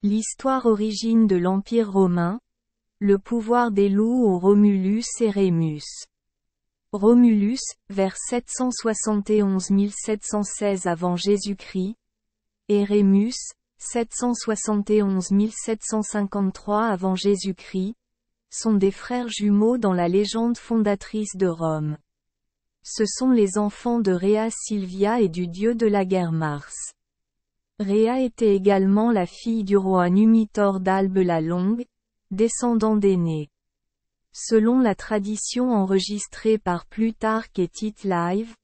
L'histoire origine de l'Empire romain, le pouvoir des loups aux Romulus et Rémus. Romulus, vers 771-716 avant Jésus-Christ, et Rémus, 771-753 avant Jésus-Christ, sont des frères jumeaux dans la légende fondatrice de Rome. Ce sont les enfants de Rhea Silvia et du dieu de la guerre Mars. Rhea était également la fille du roi Numitor d'Albe la Longue, descendant d'Énée. Selon la tradition enregistrée par Plutarque et Tite Live,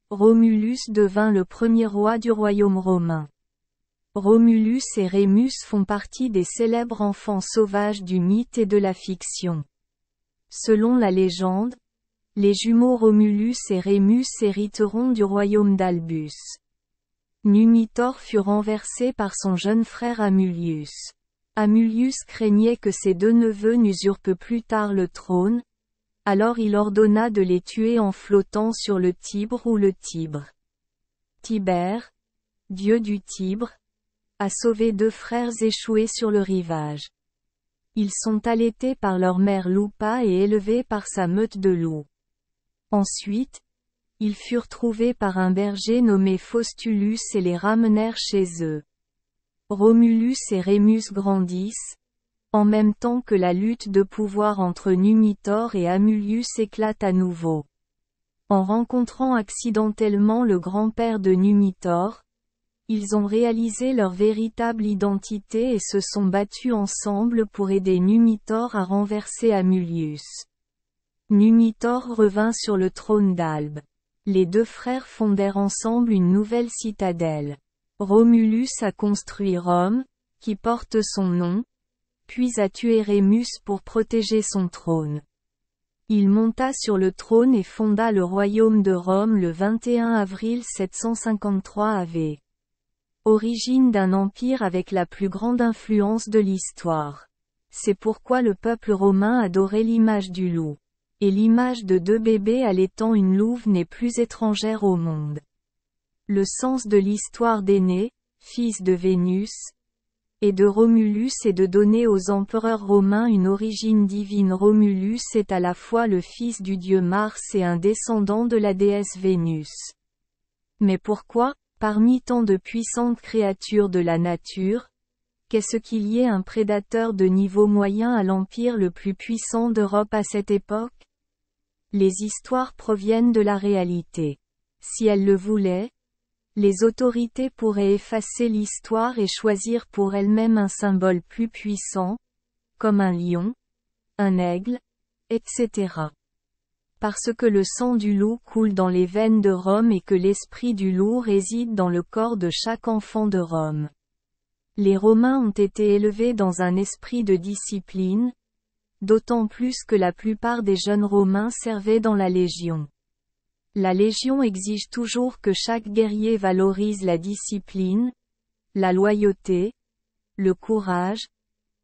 Romulus devint le premier roi du royaume romain. Romulus et Rémus font partie des célèbres enfants sauvages du mythe et de la fiction. Selon la légende, les jumeaux Romulus et Rémus hériteront du royaume d'Albus. Numitor fut renversé par son jeune frère Amulius. Amulius craignait que ses deux neveux n'usurpent plus tard le trône, alors il ordonna de les tuer en flottant sur le Tibre ou le Tibre. Tibère, dieu du Tibre, a sauvé deux frères échoués sur le rivage. Ils sont allaités par leur mère Lupa et élevés par sa meute de loups. Ensuite, ils furent trouvés par un berger nommé Faustulus et les ramenèrent chez eux. Romulus et Rémus grandissent, en même temps que la lutte de pouvoir entre Numitor et Amulius éclate à nouveau. En rencontrant accidentellement le grand-père de Numitor, ils ont réalisé leur véritable identité et se sont battus ensemble pour aider Numitor à renverser Amulius. Numitor revint sur le trône d'Albe. Les deux frères fondèrent ensemble une nouvelle citadelle. Romulus a construit Rome, qui porte son nom, puis a tué Rémus pour protéger son trône. Il monta sur le trône et fonda le royaume de Rome le 21 avril 753 av. Origine d'un empire avec la plus grande influence de l'histoire. C'est pourquoi le peuple romain adorait l'image du loup. Et l'image de deux bébés allaitant une louve n'est plus étrangère au monde. Le sens de l'histoire d'Énée, fils de Vénus, et de Romulus est de donner aux empereurs romains une origine divine. Romulus est à la fois le fils du dieu Mars et un descendant de la déesse Vénus. Mais pourquoi, parmi tant de puissantes créatures de la nature, qu'est-ce qu'il y ait un prédateur de niveau moyen à l'empire le plus puissant d'Europe à cette époque? Les histoires proviennent de la réalité. Si elles le voulaient, les autorités pourraient effacer l'histoire et choisir pour elles-mêmes un symbole plus puissant, comme un lion, un aigle, etc. Parce que le sang du loup coule dans les veines de Rome et que l'esprit du loup réside dans le corps de chaque enfant de Rome. Les Romains ont été élevés dans un esprit de discipline, d'autant plus que la plupart des jeunes Romains servaient dans la Légion. La Légion exige toujours que chaque guerrier valorise la discipline, la loyauté, le courage,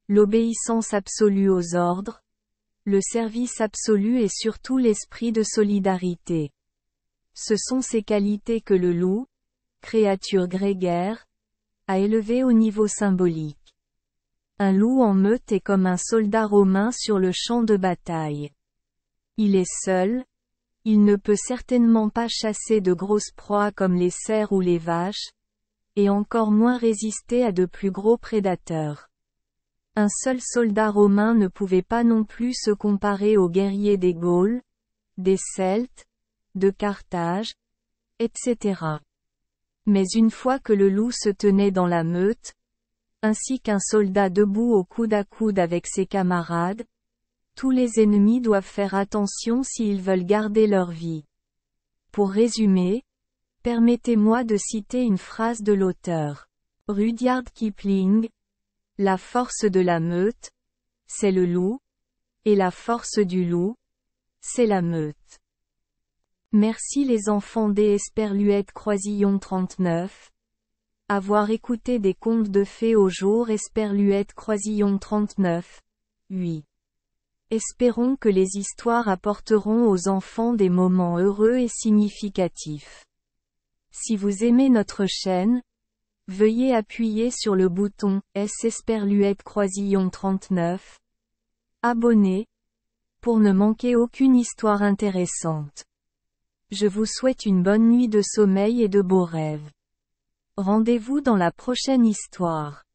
l'obéissance absolue aux ordres, le service absolu et surtout l'esprit de solidarité. Ce sont ces qualités que le loup, créature grégaire, a élevées au niveau symbolique. Un loup en meute est comme un soldat romain sur le champ de bataille. Il est seul, il ne peut certainement pas chasser de grosses proies comme les cerfs ou les vaches, et encore moins résister à de plus gros prédateurs. Un seul soldat romain ne pouvait pas non plus se comparer aux guerriers des Gaules, des Celtes, de Carthage, etc. Mais une fois que le loup se tenait dans la meute, ainsi qu'un soldat debout au coude à coude avec ses camarades, tous les ennemis doivent faire attention s'ils veulent garder leur vie. Pour résumer, permettez-moi de citer une phrase de l'auteur. Rudyard Kipling. La force de la meute, c'est le loup, et la force du loup, c'est la meute. Merci les enfants des Esperluette Croisillon 39. Avoir écouté des contes de fées au jour Esperluette Croisillon 39. 8. Espérons que les histoires apporteront aux enfants des moments heureux et significatifs. Si vous aimez notre chaîne, Veuillez appuyer sur le bouton S Esperluette Croisillon 39. Abonner. Pour ne manquer aucune histoire intéressante. Je vous souhaite une bonne nuit de sommeil et de beaux rêves. Rendez-vous dans la prochaine histoire.